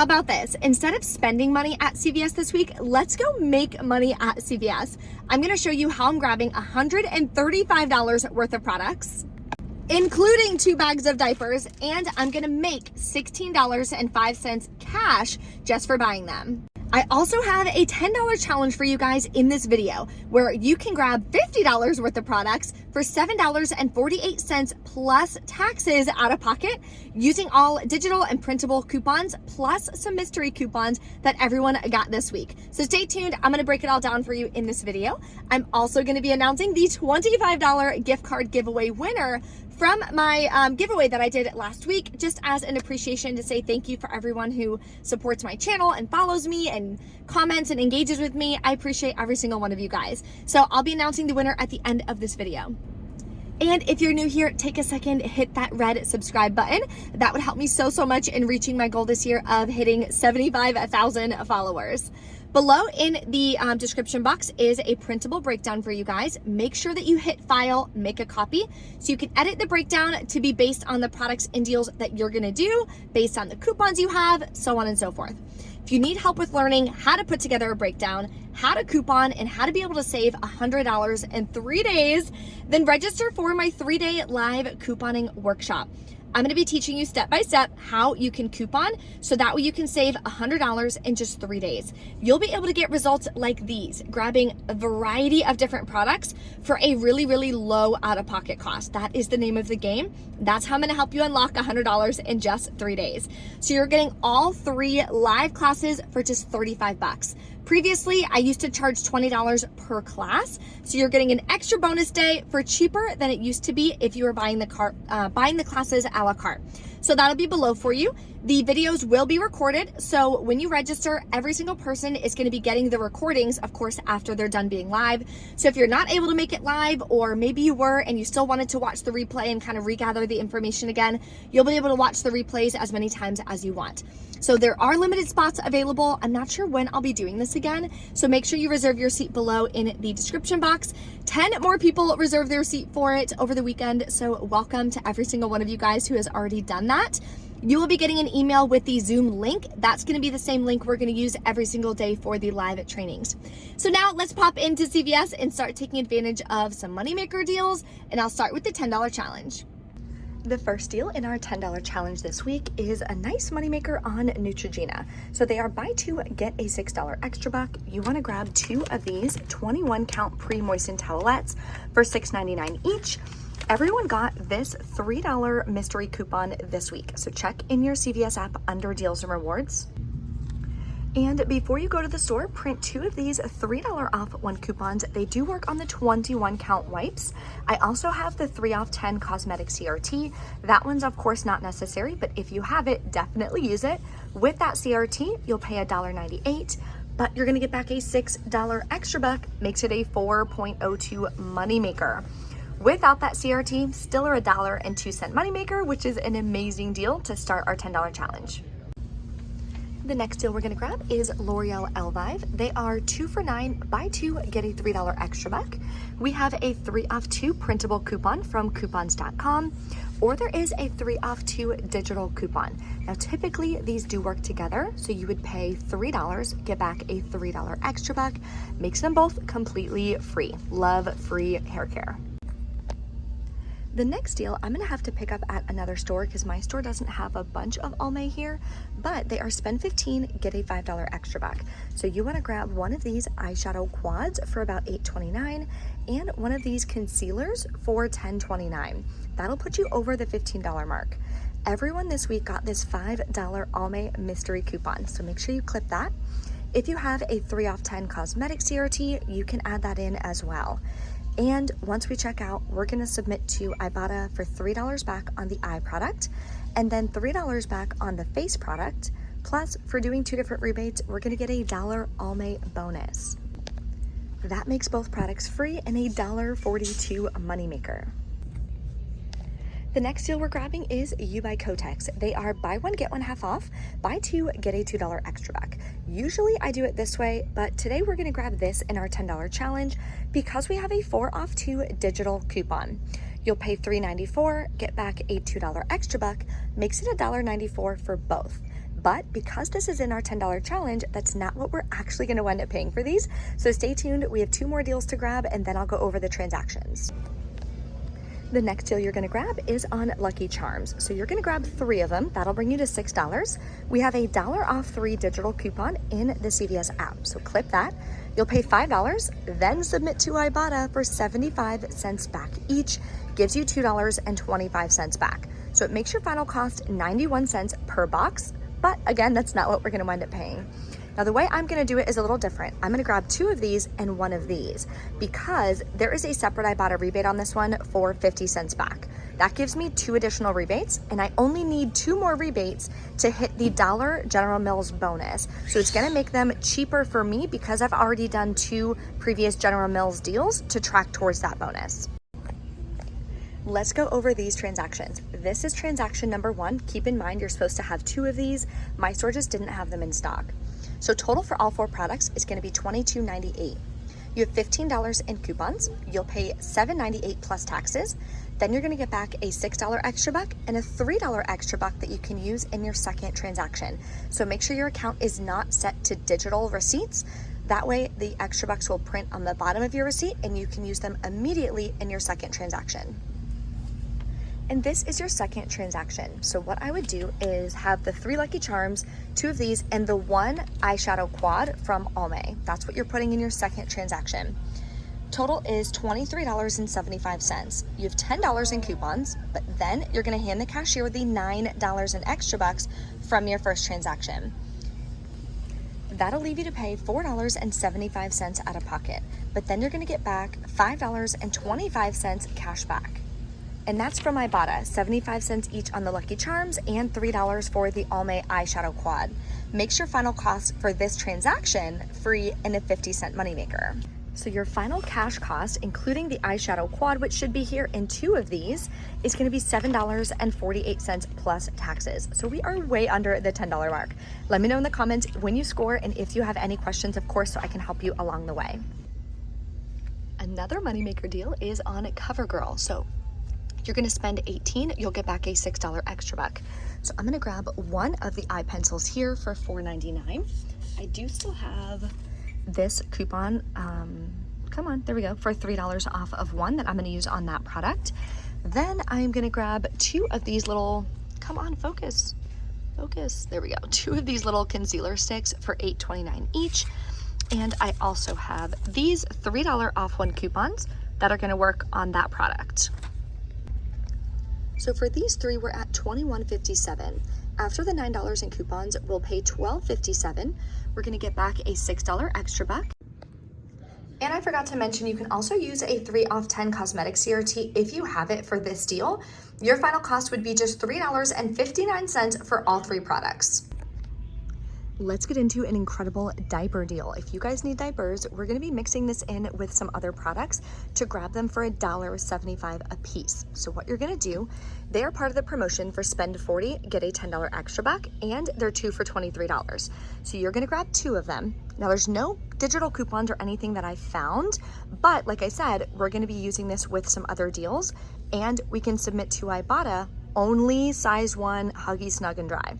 How about this? Instead of spending money at CVS this week, let's go make money at CVS. I'm gonna show you how I'm grabbing $135 worth of products, including 2 bags of diapers, and I'm gonna make $16.05 cash just for buying them. I also have a $10 challenge for you guys in this video where you can grab $50 worth of products for $7.48 plus taxes out of pocket using all digital and printable coupons plus some mystery coupons that everyone got this week. So stay tuned. I'm going to break it all down for you in this video. I'm also going to be announcing the $25 gift card giveaway winner from my giveaway that I did last week, just as an appreciation to say thank you for everyone who supports my channel and follows me and comments and engages with me. I appreciate every single one of you guys. So I'll be announcing the winner at the end of this video. And if you're new here, take a second, hit that red subscribe button. That would help me so much in reaching my goal this year of hitting 75,000 followers. Below in the description box is a printable breakdown for you guys. Make sure that you hit file, make a copy, so you can edit the breakdown to be based on the products and deals that you're gonna do, based on the coupons you have, so on and so forth. If you need help with learning how to put together a breakdown, how to coupon, and how to be able to save $100 in 3 days, then register for my 3-day live couponing workshop. I'm gonna be teaching you step by step how you can coupon so that way you can save $100 in just 3 days. You'll be able to get results like these, grabbing a variety of different products for a really low out-of-pocket cost. That is the name of the game. That's how I'm gonna help you unlock $100 in just 3 days. So you're getting all 3 live classes for just 35 bucks. Previously, I used to charge $20 per class, so you're getting an extra bonus day for cheaper than it used to be if you were buying the classes a la carte. So that'll be below for you. The videos will be recorded, so when you register, every single person is going to be getting the recordings, of course, after they're done being live. So if you're not able to make it live, or maybe you were and you still wanted to watch the replay and kind of regather the information again, you'll be able to watch the replays as many times as you want. So there are limited spots available. I'm not sure when I'll be doing this again, so make sure you reserve your seat below in the description box. 10 more people reserved their seat for it over the weekend, so welcome to every single one of you guys who has already done that. You will be getting an email with the Zoom link. That's going to be the same link we're going to use every single day for the live trainings. So now let's pop into CVS and start taking advantage of some moneymaker deals, and I'll start with the $10 challenge. The first deal in our $10 challenge this week is a nice moneymaker on Neutrogena. So they are buy 2, get a $6 extra buck. You want to grab 2 of these 21 count pre-moistened towelettes for $6.99 each. Everyone got this $3 mystery coupon this week. So check in your CVS app under deals and rewards. And before you go to the store, print 2 of these $3 off 1 coupons. They do work on the 21 count wipes. I also have the 3 off 10 cosmetic CRT. That one's of course not necessary, but if you have it, definitely use it. With that CRT, you'll pay $1.98, but you're gonna get back a $6 extra buck, makes it a 4.02 moneymaker. Without that CRT, still a $1.02 moneymaker, which is an amazing deal to start our $10 challenge. The next deal we're gonna grab is L'Oreal Elvive. They are 2 for $9, buy 2, get a $3 extra buck. We have a 3 off 2 printable coupon from coupons.com, or there is a 3 off 2 digital coupon. Now typically these do work together, so you would pay $3, get back a $3 extra buck, makes them both completely free. Love free hair care. The next deal I'm gonna have to pick up at another store because my store doesn't have a bunch of Almay here, but they are spend 15, get a $5 extra buck. So you wanna grab one of these eyeshadow quads for about $8.29 and one of these concealers for $10.29. That'll put you over the $15 mark. Everyone this week got this $5 Almay mystery coupon, so make sure you clip that. If you have a 3 off 10 cosmetic CRT, you can add that in as well. And once we check out, we're gonna submit to Ibotta for $3 back on the eye product, and then $3 back on the face product. Plus, for doing 2 different rebates, we're gonna get a $1 Almay bonus. That makes both products free and a $1.42 moneymaker. The next deal we're grabbing is You by Kotex. They are buy 1, get 1 half off, buy 2, get a $2 extra buck. Usually I do it this way, but today we're gonna grab this in our $10 challenge because we have a 4 off 2 digital coupon. You'll pay $3.94, get back a $2 extra buck, makes it $1.94 for both. But because this is in our $10 challenge, that's not what we're actually going to wind up paying for these. So stay tuned. We have 2 more deals to grab, and then I'll go over the transactions. The next deal you're going to grab is on Lucky Charms. So you're going to grab 3 of them. That'll bring you to $6. We have a $1 off 3 digital coupon in the CVS app. So clip that. You'll pay $5, then submit to Ibotta for 75 cents back each. Gives you $2.25 back. So it makes your final cost 91 cents per box. But again, that's not what we're going to wind up paying. Now, the way I'm going to do it is a little different. I'm going to grab 2 of these and 1 of these because there is a separate Ibotta rebate on this one for 50 cents back. That gives me 2 additional rebates, and I only need 2 more rebates to hit the $1 General Mills bonus. So it's going to make them cheaper for me because I've already done 2 previous General Mills deals to track towards that bonus. Let's go over these transactions. This is transaction number 1. Keep in mind, you're supposed to have 2 of these. My store just didn't have them in stock. So total for all 4 products is going to be $22.98. You have $15 in coupons. You'll pay $7.98 plus taxes. Then you're going to get back a $6 extra buck and a $3 extra buck that you can use in your second transaction. So make sure your account is not set to digital receipts. That way the extra bucks will print on the bottom of your receipt and you can use them immediately in your second transaction. And this is your second transaction. So what I would do is have the 3 Lucky Charms, 2 of these, and the 1 eyeshadow quad from Almay. That's what you're putting in your second transaction. Total is $23.75. You have $10 in coupons, but then you're gonna hand the cashier the $9 in extra bucks from your first transaction. That'll leave you to pay $4.75 out of pocket, but then you're gonna get back $5.25 cash back. And that's from Ibotta, 75 cents each on the Lucky Charms and $3 for the Almay eyeshadow quad. Makes your final cost for this transaction free and a 50-cent moneymaker. So your final cash cost, including the eyeshadow quad, which should be here in 2 of these, is going to be $7.48 plus taxes. So we are way under the $10 mark. Let me know in the comments when you score and if you have any questions, of course, so I can help you along the way. Another moneymaker deal is on CoverGirl. So you're going to spend $18, you'll get back a $6 extra buck. So I'm going to grab 1 of the eye pencils here for $4.99. I do still have this coupon, come on, there we go, for $3 off of 1 that I'm going to use on that product. Then I'm going to grab 2 of these little, come on, focus, there we go, 2 of these little concealer sticks for $8.29 each. And I also have these $3 off 1 coupons that are going to work on that product. So for these 3, we're at $21.57. After the $9 in coupons, we'll pay $12.57. We're gonna get back a $6 extra buck. And I forgot to mention, you can also use a 3 off 10 cosmetic CRT if you have it for this deal. Your final cost would be just $3.59 for all 3 products. Let's get into an incredible diaper deal. If you guys need diapers, we're gonna be mixing this in with some other products to grab them for $1.75 a piece. So what you're gonna do, they are part of the promotion for spend 40, get a $10 extra buck, and they're 2 for $23. So you're gonna grab 2 of them. Now there's no digital coupons or anything that I found, but like I said, we're gonna be using this with some other deals, and we can submit to Ibotta only size 1, Huggy Snug and Dry.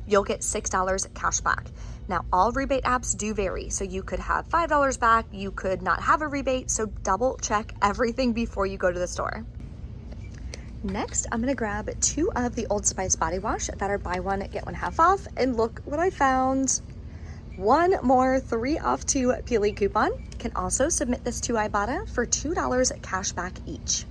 You'll get $6 cash back. Now, all rebate apps do vary. So you could have $5 back, you could not have a rebate, so double check everything before you go to the store. Next, I'm gonna grab 2 of the Old Spice body wash that are buy 1, get 1 half off, and look what I found. 1 more 3 off 2 Peely coupon. Can also submit this to Ibotta for $2 cash back each.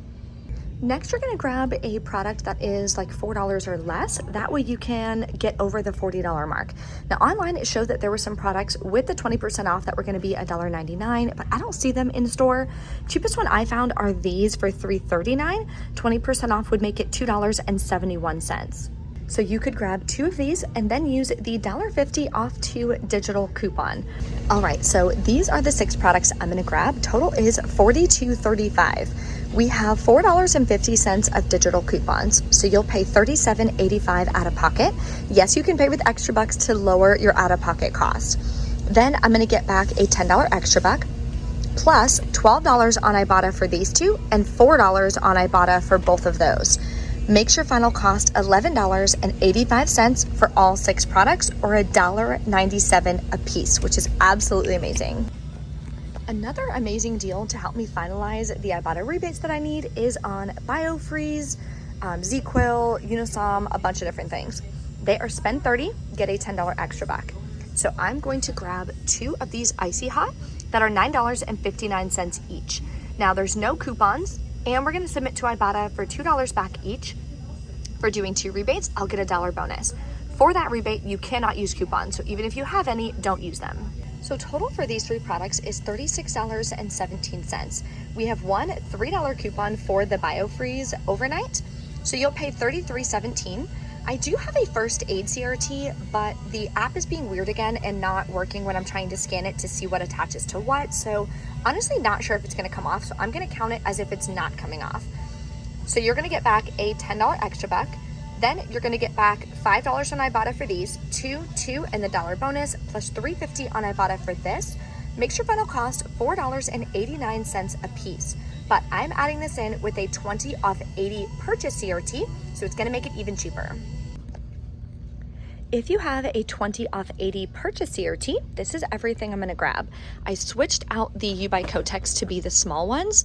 Next, you're gonna grab a product that is like $4 or less. That way you can get over the $40 mark. Now online, it showed that there were some products with the 20% off that were gonna be $1.99, but I don't see them in store. Cheapest one I found are these for $3.39. 20% off would make it $2.71. So you could grab 2 of these and then use the $1.50 off 2 digital coupon. All right, so these are the 6 products I'm gonna grab. Total is $42.35. We have $4.50 of digital coupons, so you'll pay $37.85 out of pocket. Yes, you can pay with extra bucks to lower your out-of-pocket cost. Then I'm gonna get back a $10 extra buck, plus $12 on Ibotta for these 2 and $4 on Ibotta for both of those. Makes your final cost $11.85 for all 6 products, or $1.97 a piece, which is absolutely amazing. Another amazing deal to help me finalize the Ibotta rebates that I need is on BioFreeze, ZzzQuil, Unisom, a bunch of different things. They are spend $30, get a $10 extra back. So I'm going to grab 2 of these Icy Hot that are $9.59 each. Now there's no coupons, and we're gonna submit to Ibotta for $2 back each. For doing 2 rebates, I'll get a $1 bonus. For that rebate, you cannot use coupons, so even if you have any, don't use them. So total for these 3 products is $36.17. We have one $3 coupon for the BioFreeze overnight, so you'll pay $33.17. I do have a first aid CRT, but the app is being weird again and not working when I'm trying to scan it to see what attaches to what. So honestly, not sure if it's gonna come off. So I'm gonna count it as if it's not coming off. So you're gonna get back a $10 extra buck. Then you're gonna get back $5 on Ibotta for these, $2, and the $1 bonus, plus $3.50 on Ibotta for this. Makes your final cost $4.89 a piece. But I'm adding this in with a 20 off 80 purchase CRT, so it's gonna make it even cheaper. If you have a 20 off 80 purchase CRT, this is everything I'm gonna grab. I switched out the U by Kotex to be the small ones.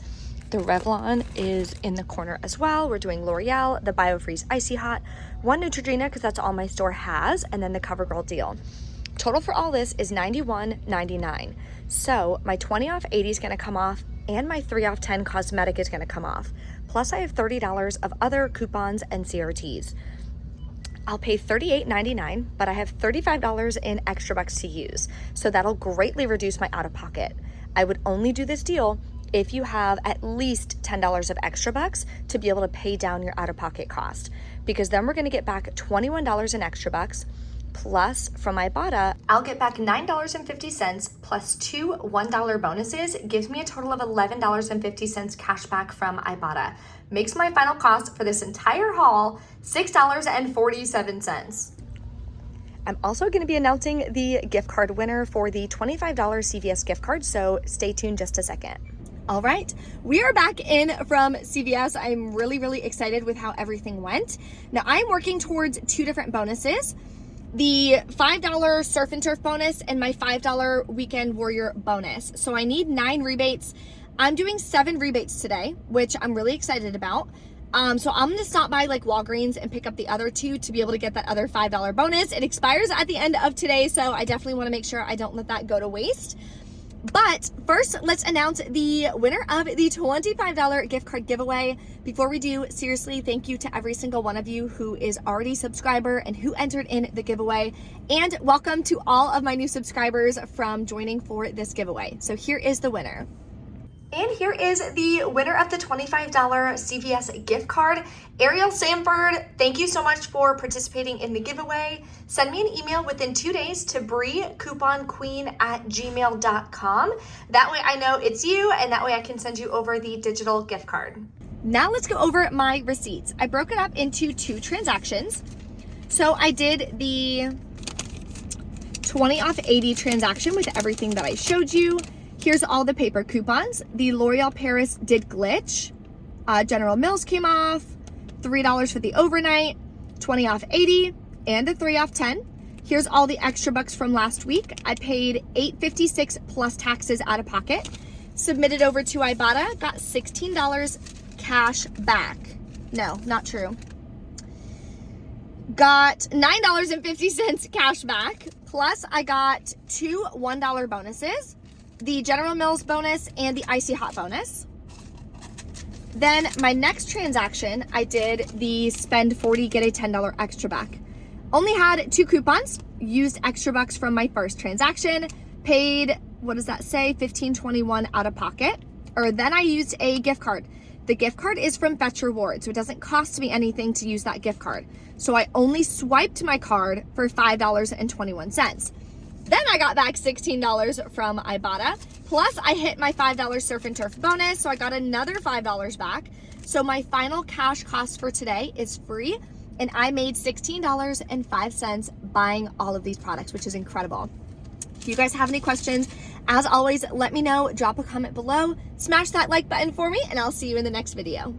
The Revlon is in the corner as well. We're doing L'Oreal, the BioFreeze Icy Hot, 1 Neutrogena because that's all my store has, and then the CoverGirl deal. Total for all this is $91.99. So my 20 off 80 is gonna come off, and my 3 off 10 cosmetic is gonna come off. Plus I have $30 of other coupons and CRTs. I'll pay $38.99, but I have $35 in extra bucks to use. So that'll greatly reduce my out-of-pocket. I would only do this deal if you have at least $10 of extra bucks to be able to pay down your out-of-pocket cost, because then we're gonna get back $21 in extra bucks, plus from Ibotta, I'll get back $9.50 plus 2 $1 bonuses, gives me a total of $11.50 cash back from Ibotta. Makes my final cost for this entire haul $6.47. I'm also going to be announcing the gift card winner for the $25 CVS gift card, so stay tuned just a second. All right, we are back in from CVS. I'm really excited with how everything went. Now I'm working towards 2 different bonuses. The $5 Surf and Turf bonus and my $5 Weekend Warrior bonus. So I need 9 rebates. I'm doing 7 rebates today, which I'm really excited about. So I'm gonna stop by like Walgreens and pick up the other 2 to be able to get that other $5 bonus. It expires at the end of today, so I definitely wanna make sure I don't let that go to waste. But first, let's announce the winner of the $25 gift card giveaway. Before we do, seriously, thank you to every single one of you who is already a subscriber and who entered in the giveaway. And welcome to all of my new subscribers from joining for this giveaway. So here is the winner. And here is the winner of the $25 CVS gift card, Ariel Sanford. Thank you so much for participating in the giveaway. Send me an email within 2 days to briecouponqueen@gmail.com. That way I know it's you, and that way I can send you over the digital gift card. Now let's go over my receipts. I broke it up into 2 transactions. So I did the 20 off 80 transaction with everything that I showed you. Here's all the paper coupons. The L'Oreal Paris did glitch. General Mills came off. $3 for the overnight. 20 off 80 and the 3 off 10. Here's all the extra bucks from last week. I paid $8.56 plus taxes out of pocket. Submitted over to Ibotta. Got $16 cash back. No, not true. Got $9.50 cash back. Plus I got 2 $1 bonuses. The General Mills bonus and the Icy Hot bonus. Then my next transaction, I did the spend 40, get a $10 extra back. Only had 2 coupons, used extra bucks from my first transaction, paid, what does that say, $15.21 out of pocket. Or then I used a gift card. The gift card is from Fetch Rewards, so it doesn't cost me anything to use that gift card. So I only swiped my card for $5.21. Then I got back $16 from Ibotta. Plus I hit my $5 Surf and Turf bonus, so I got another $5 back. So my final cash cost for today is free, and I made $16.05 buying all of these products, which is incredible. If you guys have any questions, as always, let me know, drop a comment below, smash that like button for me, and I'll see you in the next video.